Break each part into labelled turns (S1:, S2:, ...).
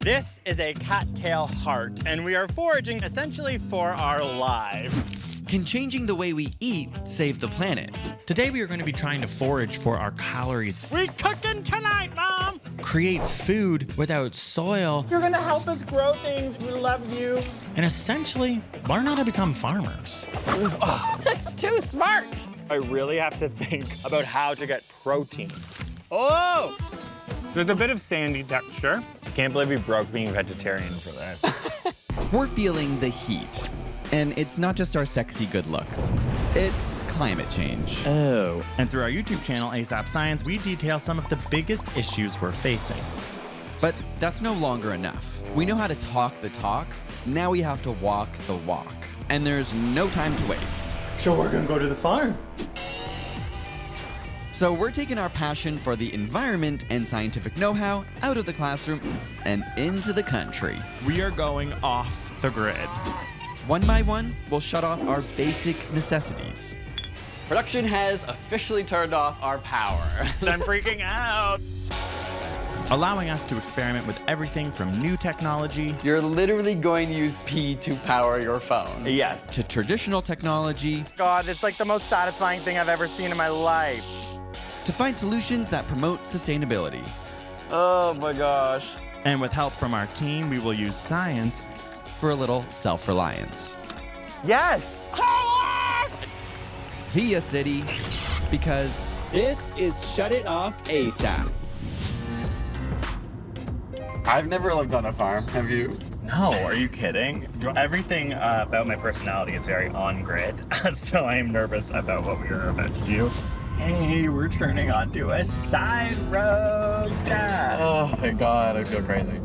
S1: This is a cattail heart, and we are foraging essentially for our lives.
S2: Can changing the way we eat save the planet?
S3: Today we are going to be trying to forage for our calories.
S1: We cooking tonight, Mom!
S3: Create food without soil.
S1: You're gonna help us grow things. We love you.
S3: And essentially learn how to become farmers.
S1: That's too smart. I really have to think about how to get protein. Oh! There's a bit of sandy texture. I can't believe we broke being vegetarian for this.
S2: We're feeling the heat. And it's not just our sexy good looks. It's climate change.
S3: Oh. And through our YouTube channel, asapSCIENCE, we detail some of the biggest issues we're facing.
S2: But that's no longer enough. We know how to talk the talk. Now we have to walk the walk. And there's no time to waste.
S1: So we're gonna go to the farm.
S2: So we're taking our passion for the environment and scientific know-how out of the classroom and into the country.
S3: We are going off the grid.
S2: One by one, we'll shut off our basic necessities.
S4: Production has officially turned off our power.
S1: I'm freaking out.
S3: Allowing us to experiment with everything from new technology
S4: You're literally going to use pee to power your phone.
S1: Yes.
S2: To traditional technology,
S1: God, it's like the most satisfying thing I've ever seen in my life.
S2: to find solutions that promote sustainability.
S4: Oh my gosh.
S3: and with help from our team, we will use science.
S2: For a little self-reliance.
S1: Yes!
S2: See ya, city. Because
S4: This is Shut It Off ASAP. I've never lived on a farm, have you?
S1: No, are you kidding? Everything about my personality is very on-grid, so I am nervous about what we are about to do. Hey, we're turning onto a side road.
S4: Oh my god, I feel crazy.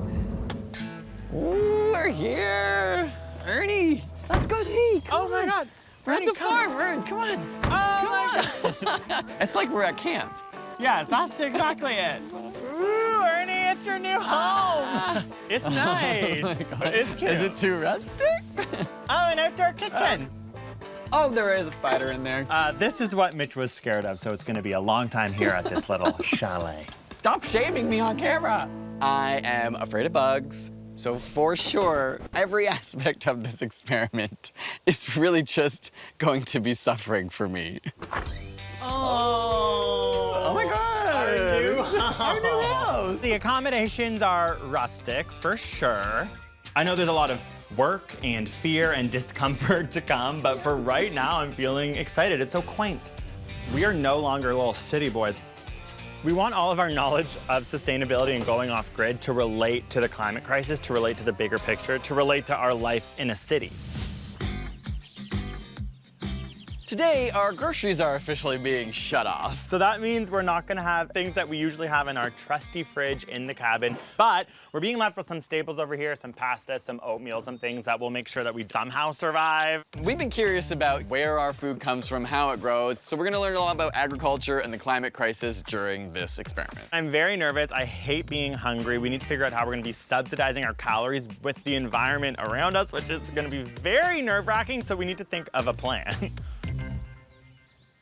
S4: Ooh, we're here! Ernie, let's go see!
S1: Oh my God!
S4: We're at the farm, Ern, come on!
S1: Oh my God!
S4: It's like we're at camp.
S1: Yes, that's exactly it. Ooh, Ernie, it's your new home. It's nice.
S4: Oh my god.
S1: It's cute.
S4: Is it too rustic?
S1: Oh, an outdoor kitchen.
S4: Oh, there is a spider in there.
S1: This is what Mitch was scared of, so it's going to be a long time here at this little chalet.
S4: Stop shaming me on camera. I am afraid of bugs. So for sure, every aspect of this experiment is really just going to be suffering for me.
S1: Oh
S4: my god!
S1: Our
S4: new house!
S1: The accommodations are rustic, for sure. I know there's a lot of work and fear and discomfort to come, but for right now, I'm feeling excited. It's so quaint. We are no longer little city boys. We want all of our knowledge of sustainability and going off grid to relate to the climate crisis, to relate to the bigger picture, to relate to our life in a city.
S4: Today, our groceries are officially being shut off.
S1: So that means we're not gonna have things that we usually have in our trusty fridge in the cabin, but we're being left with some staples over here, some pasta, some oatmeal, some things that will make sure that we somehow survive.
S4: We've been curious about where our food comes from, how it grows, so we're gonna learn a lot about agriculture and the climate crisis during this experiment.
S1: I'm very nervous. I hate being hungry. We need to figure out how we're gonna be subsidizing our calories with the environment around us, which is gonna be very nerve-wracking, so we need to think of a plan.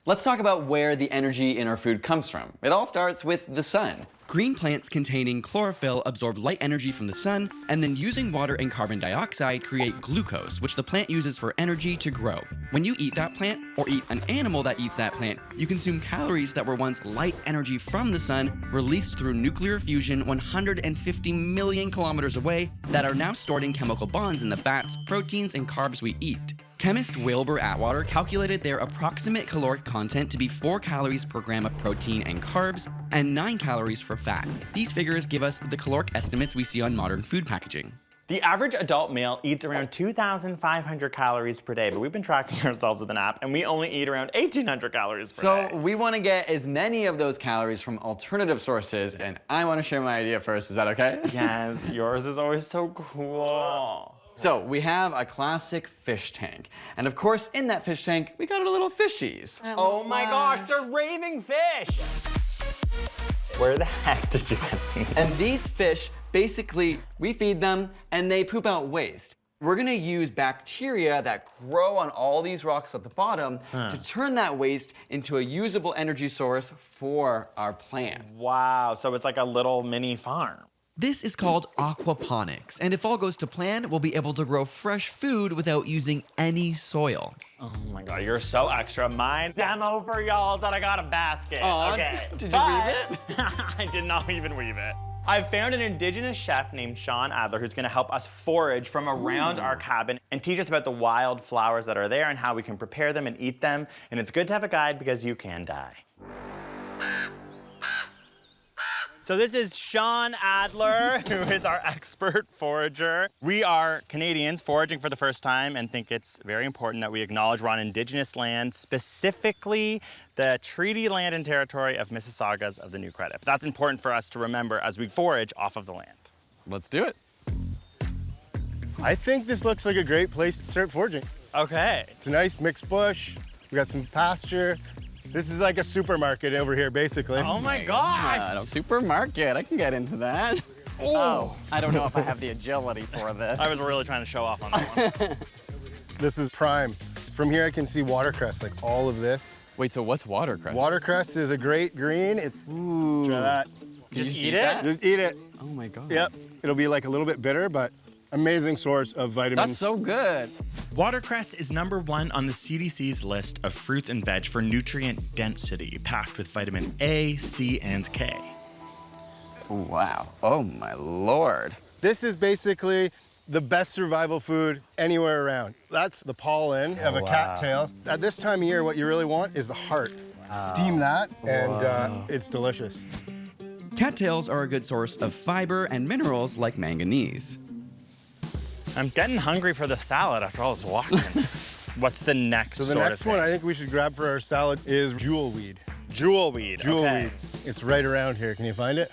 S4: Let's talk about where the energy in our food comes from. It all starts with the sun.
S2: green plants containing chlorophyll absorb light energy from the sun, and then using water and carbon dioxide create glucose, which the plant uses for energy to grow. When you eat that plant, or eat an animal that eats that plant, you consume calories that were once light energy from the sun, released through nuclear fusion 150 million kilometers away, that are now stored in chemical bonds in the fats, proteins, and carbs we eat. Chemist Wilbur Atwater calculated their approximate caloric content to be 4 calories per gram of protein and carbs, and 9 calories for fat. These figures give us the caloric estimates we see on modern food packaging.
S1: The average adult male eats around 2,500 calories per day, but we've been tracking ourselves with an app, and we only eat around 1,800 calories per day.
S4: So we want to get as many of those calories from alternative sources, and I want to share my idea first. Is that okay?
S1: Yes, yours is always so cool.
S4: So we have a classic fish tank. And of course, in that fish tank, we got our little fishies.
S1: Oh my gosh, they're raving fish! Where the heck did you get these?
S4: And these fish, basically, we feed them and they poop out waste. We're gonna use bacteria that grow on all these rocks at the bottom to turn that waste into a usable energy source for our plants.
S1: Wow, so it's like a little mini farm.
S2: This is called aquaponics, and if all goes to plan, we'll be able to grow fresh food without using any soil.
S1: Oh my God, you're so extra. My demo for y'all is that I got a basket.
S4: Aw,
S1: Okay.
S4: did you weave it?
S1: I did not even weave it. I found an indigenous chef named Sean Adler who's gonna help us forage from around our cabin and teach us about the wild flowers that are there and how we can prepare them and eat them. And it's good to have a guide because you can die. So this is Sean Adler, who is our expert forager. We are Canadians foraging for the first time and think it's very important that we acknowledge we're on indigenous land, specifically the treaty land and territory of Mississaugas of the New Credit. That's important for us to remember as we forage off of the land.
S4: Let's do it.
S5: I think this looks like a great place to start foraging.
S1: Okay.
S5: It's a nice mixed bush. We got some pasture. This is like a supermarket over here, basically.
S1: Oh my gosh.
S4: God, a supermarket. I can get into that. Oh, I don't know if I have the agility for this.
S1: I was really trying to show off on that one.
S5: This is prime. From here, I can see watercress, like all of this.
S4: Wait, so what's watercress?
S5: Watercress is a great green.
S4: Ooh.
S5: Try that.
S1: Just
S4: you
S1: eat
S4: see
S1: it?
S4: that?
S5: Just eat it.
S4: Oh my God.
S5: Yep. It'll be like a little bit bitter, but amazing source of vitamins.
S4: That's so good.
S3: Watercress is #1 on the CDC's list of fruits and veg for nutrient density, packed with vitamin A, C, and K.
S4: Wow. Oh my Lord.
S5: This is basically the best survival food anywhere around. That's the pollen of a cattail. At this time of year, what you really want is the heart. Steam that, and it's delicious.
S2: Cattails are a good source of fiber and minerals like manganese.
S1: I'm getting hungry for the salad after all this walking. What's the next
S5: So the
S1: sort
S5: next
S1: of
S5: one
S1: thing?
S5: I think we should grab for our salad is jewelweed.
S1: Jewelweed.
S5: Jewelweed.
S1: Okay.
S5: It's right around here. Can you find it?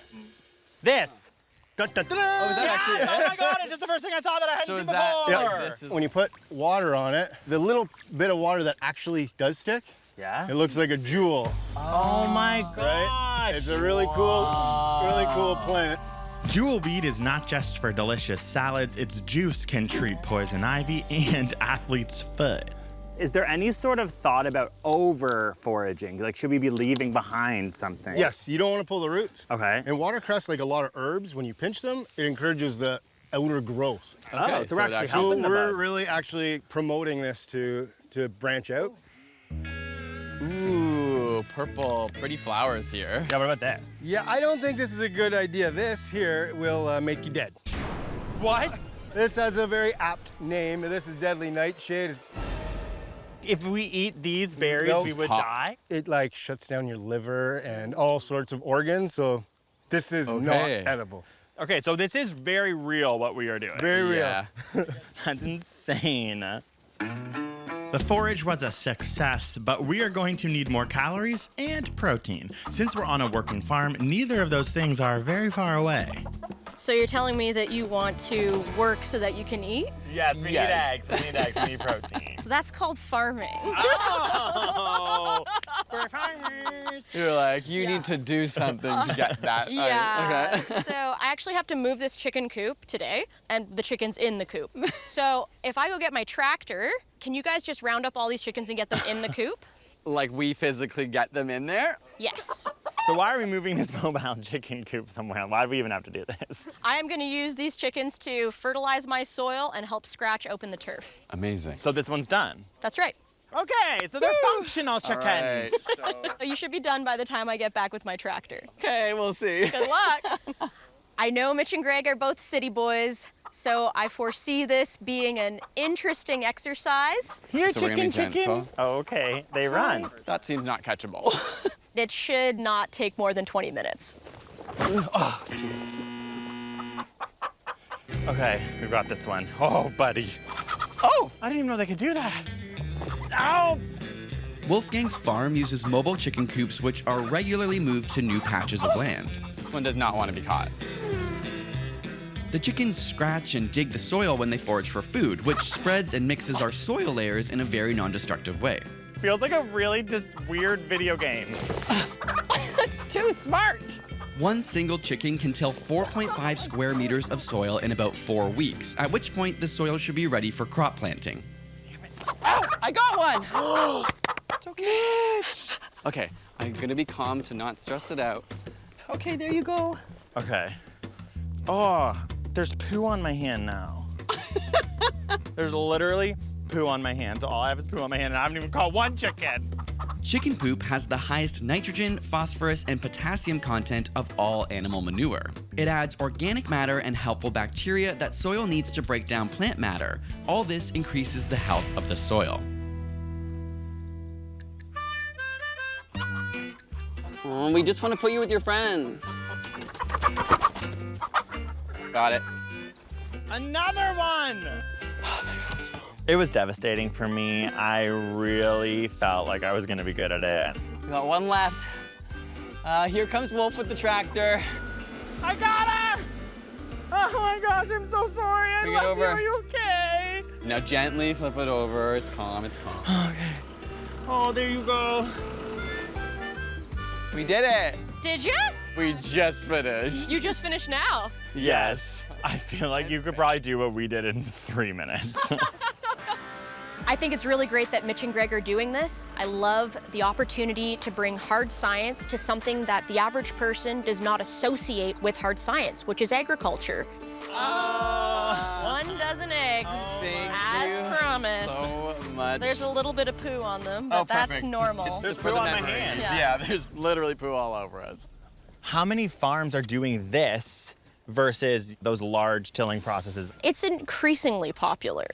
S1: This.
S5: Da, da, da, da.
S4: Oh, is that actually
S1: Yes!
S4: it?
S1: Oh my God, it's just the first thing I saw that I hadn't
S4: So
S1: seen
S4: is that
S1: before.
S4: like this is
S5: When you put water on it, the little bit of water that actually does stick,
S1: Yeah?
S5: it looks like a jewel,
S1: Oh my gosh.
S5: right? It's a really cool plant.
S3: Jewelweed is not just for delicious salads, its juice can treat poison ivy and athlete's foot.
S1: Is there any sort of thought about over foraging? Like, should we be leaving behind something?
S5: Yes, you don't want to pull the roots.
S1: Okay.
S5: And watercress, like a lot of herbs, when you pinch them, it encourages the outer growth.
S1: Oh, so we're actually
S4: it
S5: So
S1: helping the
S5: we're
S1: buds.
S5: really actually promoting this to branch out.
S4: Ooh, purple, pretty flowers here.
S1: Yeah, what about that?
S5: Yeah, I don't think this is a good idea. This here will make you dead.
S1: What?
S5: This has a very apt name. This is deadly nightshade.
S1: If we eat these berries,
S5: Those
S1: we would
S4: top.
S1: die?
S5: It like shuts down your liver and all sorts of organs. So this is
S4: Okay.
S5: not edible.
S1: Okay, so this is very real what we are doing.
S5: Very real.
S4: Yeah.
S1: That's insane.
S3: The forage was a success, but we are going to need more calories and protein. Since we're on a working farm, neither of those things are very far away.
S6: So you're telling me that you want to work so that you can eat?
S1: Yes, we
S4: Yes.
S1: need eggs, we need eggs, we need protein.
S6: So that's called farming.
S1: Oh, we're farmers.
S4: You're like, you need to do something to get that.
S6: Yeah.
S4: Okay.
S6: So I actually have to move this chicken coop today, and the chicken's in the coop. So if I go get my tractor, can you guys just round up all these chickens and get them in the coop?
S4: Like we physically get them in there?
S6: Yes.
S1: So why are we moving this mobile chicken coop somewhere? Why do we even have to do this?
S6: I am going to use these chickens to fertilize my soil and help scratch open the turf.
S4: Amazing.
S1: So this one's done.
S6: That's right.
S1: Okay, so they're functional chickens.
S6: So you should be done by the time I get back with my tractor.
S4: Okay, we'll see.
S6: Good luck. I know Mitch and Greg are both city boys, so I foresee this being an interesting exercise.
S1: Here,
S4: So we're gonna
S1: chicken,
S4: be gentle.
S1: Oh, okay, they run.
S4: That seems not catchable.
S6: It should not take more than 20 minutes.
S1: Okay, we got this one. Oh, buddy.
S4: Oh!
S1: I didn't even know they could do that. Ow!
S2: Wolfgang's farm uses mobile chicken coops which are regularly moved to new patches of land.
S4: This one does not want to be caught.
S2: The chickens scratch and dig the soil when they forage for food, which spreads and mixes our soil layers in a very non-destructive way.
S1: Feels like a really just weird video game.
S4: It's too smart.
S2: One single chicken can till 4.5 square meters of soil in about 4 weeks, at which point the soil should be ready for crop planting.
S4: Oh, I got one. It's okay. Okay, I'm gonna be calm to not stress it out. Okay, there you go.
S1: Okay. Oh, there's poo on my hand now. There's literally poo on my hand. So all I have is poo on my hand, and I haven't even caught one chicken.
S2: Chicken poop has the highest nitrogen, phosphorus, and potassium content of all animal manure. It adds organic matter and helpful bacteria that soil needs to break down plant matter. All this increases the health of the soil.
S4: Oh, we just want to put you with your friends. Got it.
S1: Another one! It was devastating for me. I really felt like I was gonna be good at it.
S4: We got one left. Here comes Wolf with the tractor.
S1: I got her! Oh my gosh, I'm so sorry. I
S4: Bring it
S1: love you.
S4: over.
S1: Are you okay?
S4: Now gently flip it over. It's calm, it's calm.
S1: Okay. Oh, there you go.
S4: We did it.
S6: Did you?
S4: We just finished.
S6: You just finished now.
S1: Yes. I feel like you could probably do what we did in 3 minutes.
S6: I think it's really great that Mitch and Greg are doing this. I love the opportunity to bring hard science to something that the average person does not associate with hard science, which is agriculture.
S1: Oh.
S6: 1 dozen eggs,
S4: Thank
S6: as
S4: you
S6: promised.
S4: so much.
S6: There's a little bit of poo on them, but that's
S4: perfect.
S6: normal.
S1: There's
S4: For
S1: poo
S4: the
S1: on my
S4: memories.
S1: hands.
S6: Yeah.
S4: Yeah, there's literally poo all over us.
S1: How many farms are doing this versus those large tilling processes?
S6: It's increasingly popular.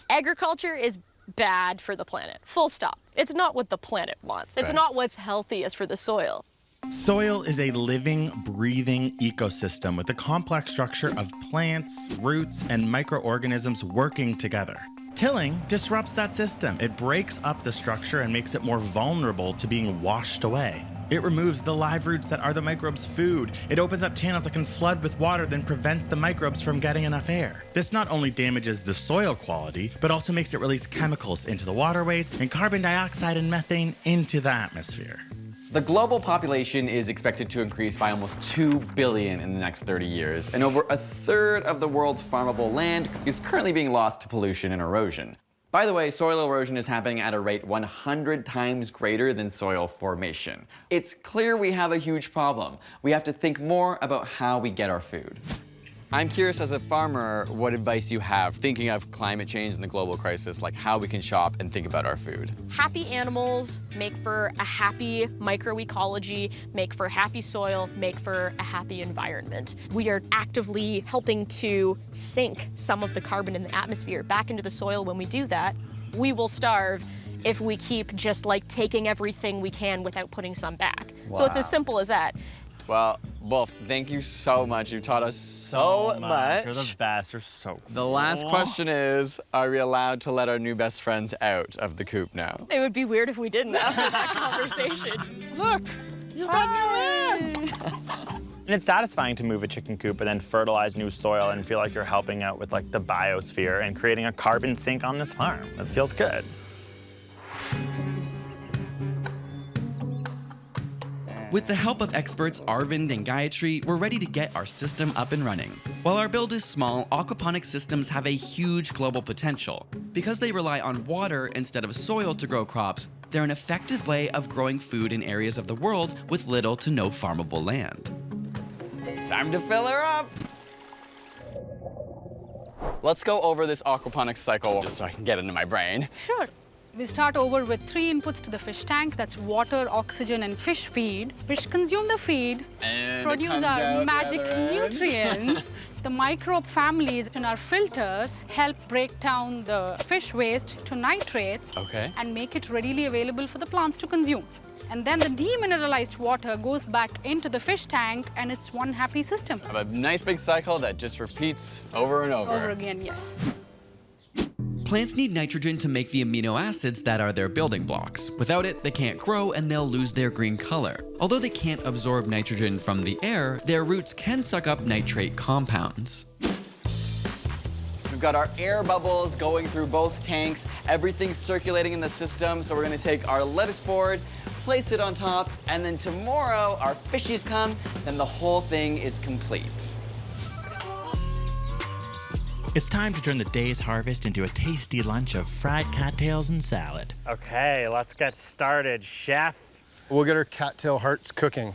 S6: Agriculture is bad for the planet, full stop. It's not what the planet wants. It's
S4: Right.
S6: not what's healthiest for the soil.
S3: Soil is a living, breathing ecosystem with a complex structure of plants, roots, and microorganisms working together. Tilling disrupts that system. It breaks up the structure and makes it more vulnerable to being washed away. It removes the live roots that are the microbes' food. It opens up channels that can flood with water, then prevents the microbes from getting enough air. This not only damages the soil quality, but also makes it release chemicals into the waterways and carbon dioxide and methane into the atmosphere.
S4: The global population is expected to increase by almost 2 billion in the next 30 years, and over 1/3 of the world's farmable land is currently being lost to pollution and erosion. By the way, soil erosion is happening at a rate 100 times greater than soil formation. It's clear we have a huge problem. We have to think more about how we get our food. I'm curious, as a farmer, what advice you have thinking of climate change and the global crisis, like how we can shop and think about our food.
S6: Happy animals make for a happy microecology, make for happy soil, make for a happy environment. We are actively helping to sink some of the carbon in the atmosphere back into the soil. When we do that, we will starve if we keep just like taking everything we can without putting some back. So it's as simple as that.
S4: Well, Wolf, thank you so much. You taught us so much.
S1: You're the best. You're so cool.
S4: The last question is, are we allowed to let our new best friends out of the coop now?
S6: It would be weird if we didn't after that conversation.
S1: Look, you got new land. And it's satisfying to move a chicken coop and then fertilize new soil and feel like you're helping out with like the biosphere and creating a carbon sink on this farm. That feels good.
S2: With the help of experts Arvind and Gayatri, we're ready to get our system up and running. While our build is small, aquaponics systems have a huge global potential. Because they rely on water instead of soil to grow crops, they're an effective way of growing food in areas of the world with little to no farmable land.
S4: Time to fill her up. Let's go over this aquaponics cycle just so I can get it into my brain.
S7: Sure. We start over with 3 inputs to the fish tank. That's water, oxygen, and fish feed. Fish consume the feed,
S4: And it
S7: produce
S4: comes
S7: our
S4: out the
S7: magic
S4: other end.
S7: nutrients. The microbe families in our filters help break down the fish waste to nitrates
S4: Okay.
S7: and make it readily available for the plants to consume. And then the demineralized water goes back into the fish tank, and it's one happy system.
S4: Have a nice big cycle that just repeats over and over.
S7: Over again, yes.
S2: Plants need nitrogen to make the amino acids that are their building blocks. Without it, they can't grow and they'll lose their green color. Although they can't absorb nitrogen from the air, their roots can suck up nitrate compounds.
S4: We've got our air bubbles going through both tanks. Everything's circulating in the system. So we're gonna take our lettuce board, place it on top, and then tomorrow our fishies come, then the whole thing is complete.
S3: It's time to turn the day's harvest into a tasty lunch of fried cattails and salad.
S1: Okay, let's get started, chef.
S5: We'll get our cattail hearts cooking.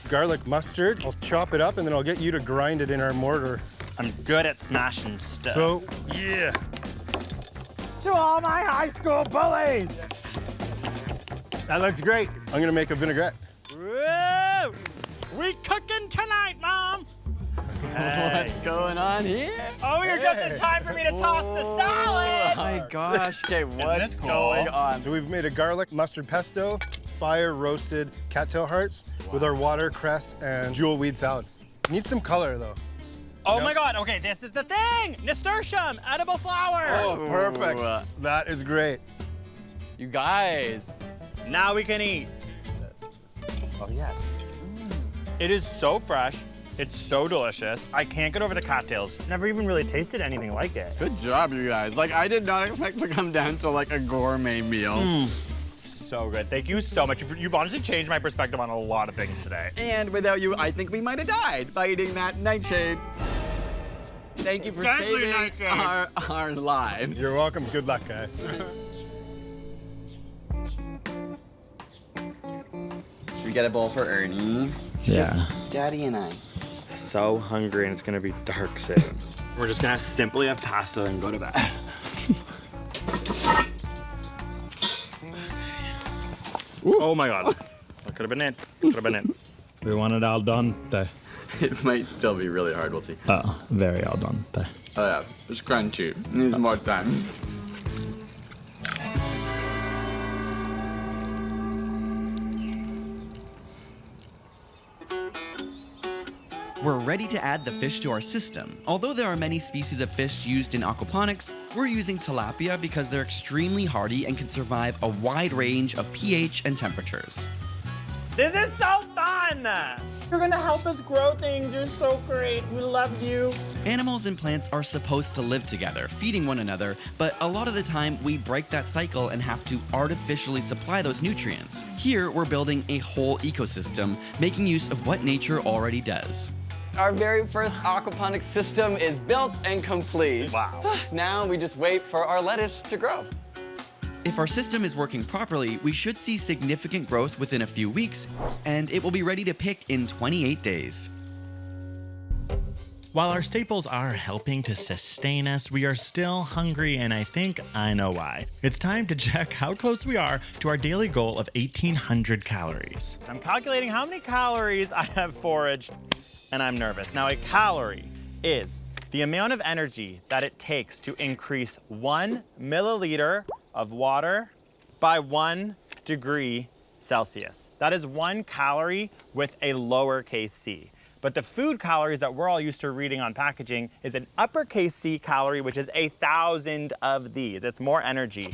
S5: garlic mustard. I'll chop it up and then I'll get you to grind it in our mortar.
S1: I'm good at smashing stuff.
S5: So, yeah. To all my high school bullies! That looks great. I'm gonna make a vinaigrette.
S1: Whoa! We cooking tonight, Mom!
S4: What's going on here?
S1: Oh, you're just in time for me to toss the salad!
S4: Oh my gosh, okay, what's
S1: this cool?
S4: going on?
S5: So we've made a garlic mustard pesto, fire roasted cattail hearts with our watercress and jewel weed salad. Needs some color though.
S1: Oh
S5: Yep.
S1: my God, okay, this is the thing! Nasturtium, edible flowers!
S5: Oh, perfect.
S4: Ooh.
S5: That is great.
S4: You guys.
S1: Now we can eat.
S4: Oh yeah.
S1: It is so fresh. It's so delicious. I can't get over the cattails. Never even really tasted anything like it.
S4: Good job, you guys. Like, I did not expect to come down to like a gourmet meal.
S1: So good. Thank you so much. You've honestly changed my perspective on a lot of things today.
S4: And without you, I think we might have died by eating that nightshade. Thank you for
S1: Thank you,
S4: saving
S1: Nightshade.
S4: our lives.
S5: You're welcome. Good luck, guys.
S4: Should we get a bowl for Ernie?
S1: Yeah.
S4: Just Daddy and I.
S1: So hungry and it's gonna be dark soon. We're just gonna simply have pasta and go to bed. Oh my God. That could have been it. Could have been it. We want it al dente.
S4: It might still be really hard, we'll see.
S1: Oh, very al dente.
S4: Oh yeah, it's crunchy. Needs more time.
S2: We're ready to add the fish to our system. Although there are many species of fish used in aquaponics, we're using tilapia because they're extremely hardy and can survive a wide range of pH and temperatures.
S1: This is so fun! You're gonna help us grow things. You're so great. We love you.
S2: Animals and plants are supposed to live together, feeding one another, but a lot of the time we break that cycle and have to artificially supply those nutrients. Here, we're building a whole ecosystem, making use of what nature already does.
S4: Our very first aquaponics system is built and complete.
S1: Wow.
S4: Now we just wait for our lettuce to grow.
S2: If our system is working properly, we should see significant growth within a few weeks, and it will be ready to pick in 28 days.
S3: While our staples are helping to sustain us, we are still hungry, and I think I know why. It's time to check how close we are to our daily goal of 1,800 calories.
S1: I'm calculating how many calories I have foraged, and I'm nervous. Now, a calorie is the amount of energy that it takes to increase 1 milliliter of water by 1 degree Celsius. That is 1 calorie with a lowercase c. But the food calories that we're all used to reading on packaging is an uppercase C calorie, which is 1,000 of these. It's more energy.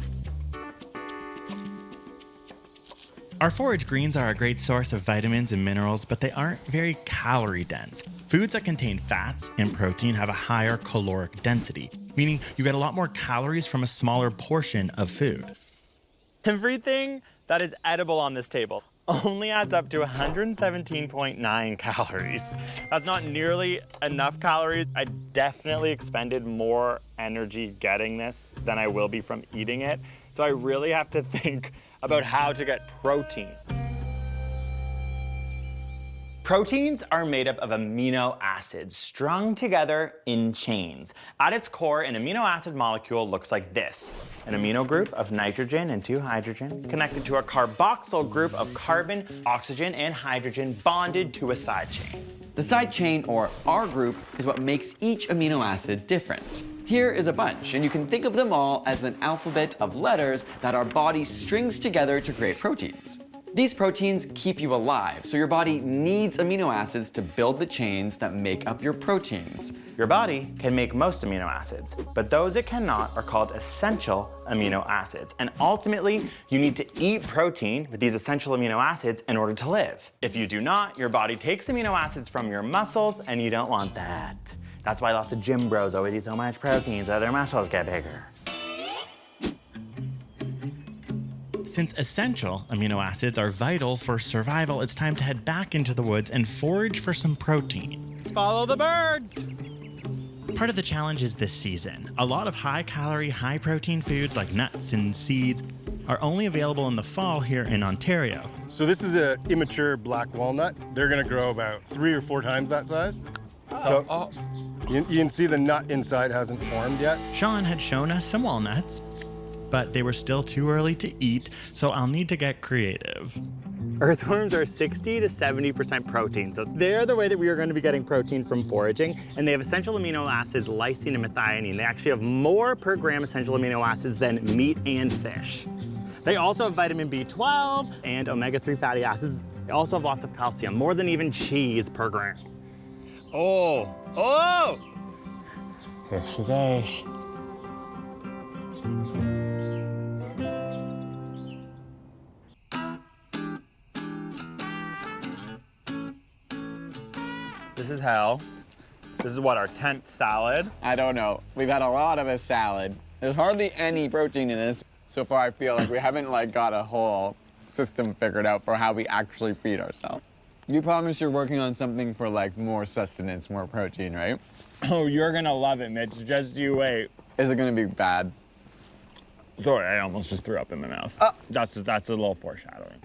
S3: Our forage greens are a great source of vitamins and minerals, but they aren't very calorie dense. Foods that contain fats and protein have a higher caloric density, meaning you get a lot more calories from a smaller portion of food.
S1: Everything that is edible on this table only adds up to 117.9 calories. That's not nearly enough calories. I definitely expended more energy getting this than I will be from eating it. So I really have to think about how to get protein. Proteins are made up of amino acids strung together in chains. At its core, an amino acid molecule looks like this. An amino group of nitrogen and 2 hydrogen connected to a carboxyl group of carbon, oxygen, and hydrogen bonded to a side chain.
S4: The side chain, or R group, is what makes each amino acid different. Here is a bunch, and you can think of them all as an alphabet of letters that our body strings together to create proteins. These proteins keep you alive, so your body needs amino acids to build the chains that make up your proteins.
S1: Your body can make most amino acids, but those it cannot are called essential amino acids. And ultimately, you need to eat protein with these essential amino acids in order to live. If you do not, your body takes amino acids from your muscles, and you don't want that. That's why lots of gym bros always eat so much protein so their muscles get bigger.
S3: Since essential amino acids are vital for survival, it's time to head back into the woods and forage for some protein.
S1: Let's follow the birds.
S3: Part of the challenge is this season. A lot of high-calorie, high-protein foods like nuts and seeds are only available in the fall here in Ontario.
S5: So this is an immature black walnut. They're gonna grow about 3 or 4 times that size. So you can see the nut inside hasn't formed yet.
S3: Sean had shown us some walnuts, but they were still too early to eat, so I'll need to get creative.
S1: Earthworms are 60 to 70% protein, so they're the way that we are going to be getting protein from foraging, and they have essential amino acids, lysine and methionine. They actually have more per gram essential amino acids than meat and fish. They also have vitamin B12 and omega-3 fatty acids. They also have lots of calcium, more than even cheese per gram. Oh! Here she goes. This is hell. This is what, our 10th salad?
S4: I don't know. We've had a lot of a salad. There's hardly any protein in this. So far, I feel like we haven't got a whole system figured out for how we actually feed ourselves. You promise you're working on something for more sustenance, more protein, right?
S1: Oh, you're gonna love it, Mitch. Just you wait.
S4: Is it gonna be bad?
S1: Sorry, I almost just threw up in my mouth. That's a little foreshadowing.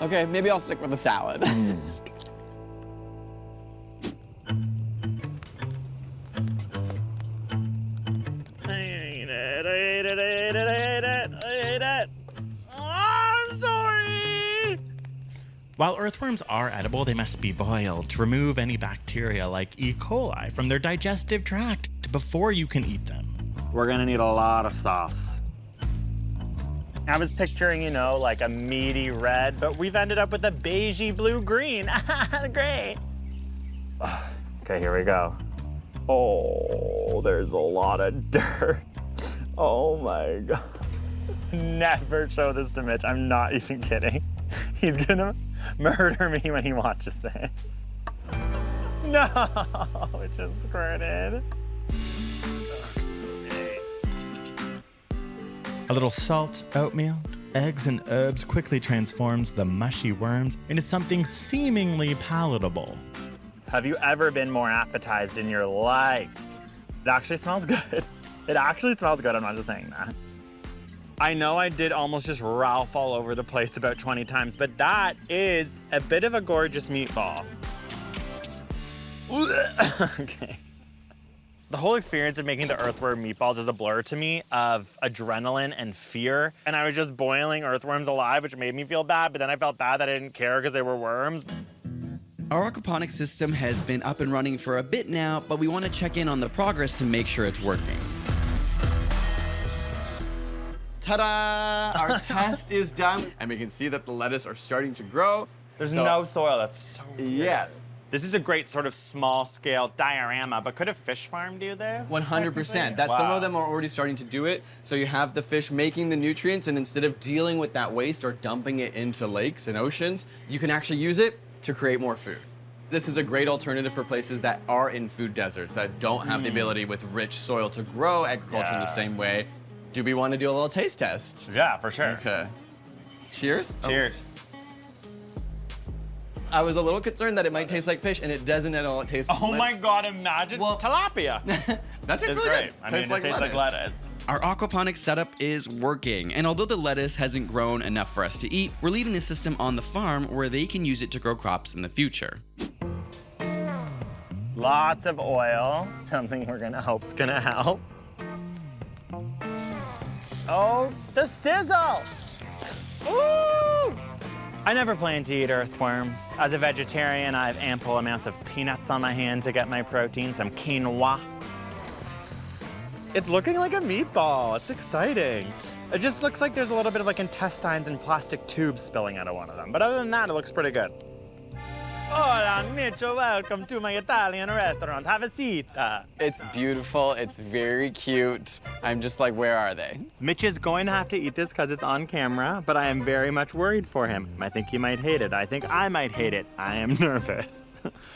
S4: Okay, maybe I'll stick with the salad.
S1: I ate it. Oh, I'm sorry.
S3: While earthworms are edible, they must be boiled to remove any bacteria like E. coli from their digestive tract before you can eat them.
S1: We're gonna need a lot of sauce. I was picturing, like a meaty red, but we've ended up with a beigey blue-green. Great. Okay, here we go. Oh, there's a lot of dirt. Oh my God. Never show this to Mitch. I'm not even kidding. He's gonna murder me when he watches this. No, it just squirted.
S3: A little salt, oatmeal, eggs, and herbs quickly transforms the mushy worms into something seemingly palatable.
S1: Have you ever been more appetized in your life? It actually smells good. It actually smells good, I'm not just saying that. I know I did almost just Ralph all over the place about 20 times, but that is a bit of a gorgeous meatball. Okay. The whole experience of making the earthworm meatballs is a blur to me of adrenaline and fear. And I was just boiling earthworms alive, which made me feel bad, but then I felt bad that I didn't care because they were worms.
S2: Our aquaponics system has been up and running for a bit now, but we want to check in on the progress to make sure it's working. Ta-da! Our test is done, and we can see that the lettuce are starting to grow.
S1: There's no soil, that's so weird.
S2: Yeah.
S1: This is a great sort of small-scale diorama, but could a fish farm do this?
S2: 100%. That's some of them are already starting to do it. So you have the fish making the nutrients, and instead of dealing with that waste or dumping it into lakes and oceans, you can actually use it to create more food. This is a great alternative for places that are in food deserts, that don't have the ability with rich soil to grow agriculture in the same way. Do we want to do a little taste test?
S1: Yeah, for sure.
S2: Okay. Cheers.
S1: Cheers.
S2: I was a little concerned that it might taste like fish, and it doesn't at all. It tastes
S1: Oh my God, imagine tilapia.
S2: That tastes
S1: It's
S2: really
S1: great.
S2: good.
S1: I mean, it tastes like lettuce.
S2: Our aquaponics setup is working, and although the lettuce hasn't grown enough for us to eat, we're leaving the system on the farm where they can use it to grow crops in the future.
S1: Lots of oil. Something we're gonna hope's gonna help. Oh, the sizzle! Woo! I never plan to eat earthworms. As a vegetarian, I have ample amounts of peanuts on my hand to get my protein, some quinoa. It's looking like a meatball. It's exciting. It just looks like there's a little bit of intestines and plastic tubes spilling out of one of them. But other than that, it looks pretty good. Hola, Mitchell. Welcome to my Italian restaurant. Have a seat.
S4: It's beautiful. It's very cute. I'm just like, where are they?
S1: Mitch is going to have to eat this because it's on camera, but I am very much worried for him. I think he might hate it. I think I might hate it. I am nervous.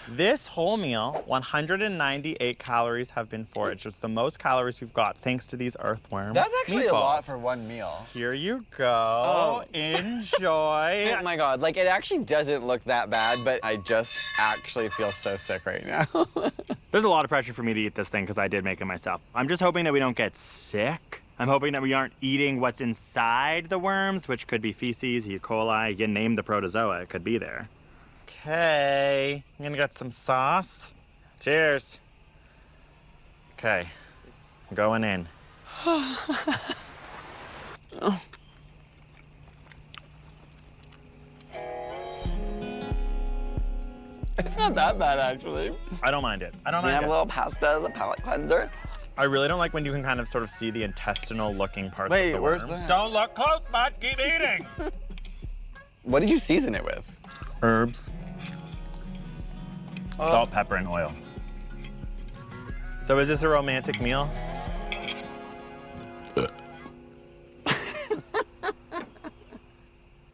S1: This whole meal, 198 calories have been foraged. It's the most calories we've got thanks to these earthworm
S4: That's actually
S1: meatballs.
S4: a lot for one meal.
S1: Here you go. Enjoy.
S4: Oh my God, it actually doesn't look that bad, but I just actually feel so sick right now.
S1: There's a lot of pressure for me to eat this thing because I did make it myself. I'm just hoping that we don't get sick. I'm hoping that we aren't eating what's inside the worms, which could be feces, E. coli. You name the protozoa, it could be there. Okay, I'm gonna get some sauce. Cheers. Okay, I'm going in.
S4: It's not that bad, actually.
S1: I don't mind it. I don't
S4: We
S1: mind
S4: have
S1: it.
S4: a little pasta as a palate cleanser.
S1: I really don't like when you can kind of sort of see the intestinal looking parts of
S4: Wait,
S1: the
S4: where's
S1: worm.
S4: that?
S1: Don't look close, bud. Keep eating.
S4: What did you season it with?
S1: Herbs. Salt, pepper, and oil. So is this a romantic meal?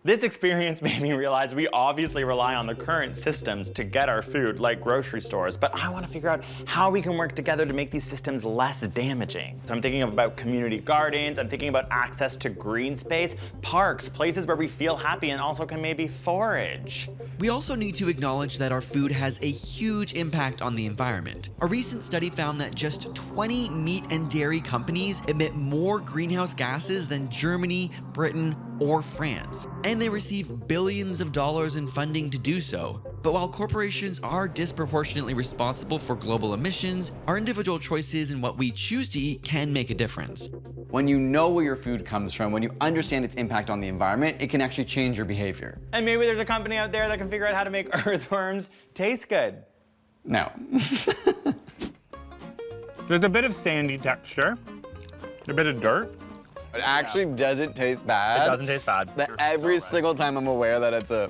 S1: This experience made me realize we obviously rely on the current systems to get our food, like grocery stores, but I want to figure out how we can work together to make these systems less damaging. So I'm thinking about community gardens, I'm thinking about access to green space, parks, places where we feel happy and also can maybe forage.
S2: We also need to acknowledge that our food has a huge impact on the environment. A recent study found that just 20 meat and dairy companies emit more greenhouse gases than Germany, Britain, or France, and they receive billions of dollars in funding to do so. But while corporations are disproportionately responsible for global emissions, our individual choices in what we choose to eat can make a difference.
S4: When you know where your food comes from, when you understand its impact on the environment, it can actually change your behavior.
S1: And maybe there's a company out there that can figure out how to make earthworms taste good.
S4: No.
S1: There's a bit of sandy texture, a bit of dirt.
S4: It actually doesn't taste bad.
S1: It doesn't taste bad.
S4: But every single time I'm aware that it's a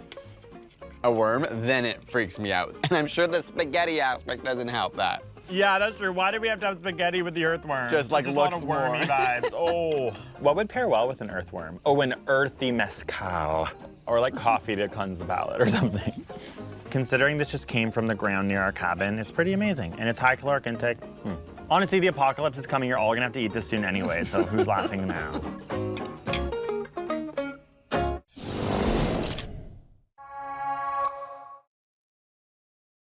S4: worm, then it freaks me out. And I'm sure the spaghetti aspect doesn't help that.
S1: Yeah, that's true. Why do we have to have spaghetti with the earthworm?
S4: Just like
S1: a lot
S4: looks
S1: of wormy
S4: more.
S1: vibes. Oh. What would pair well with an earthworm? Oh, an earthy mezcal. Or like coffee to cleanse the palate or something. Considering this just came from the ground near our cabin, it's pretty amazing. And it's high caloric intake. Honestly, the apocalypse is coming. You're all gonna have to eat this soon anyway, so who's laughing now?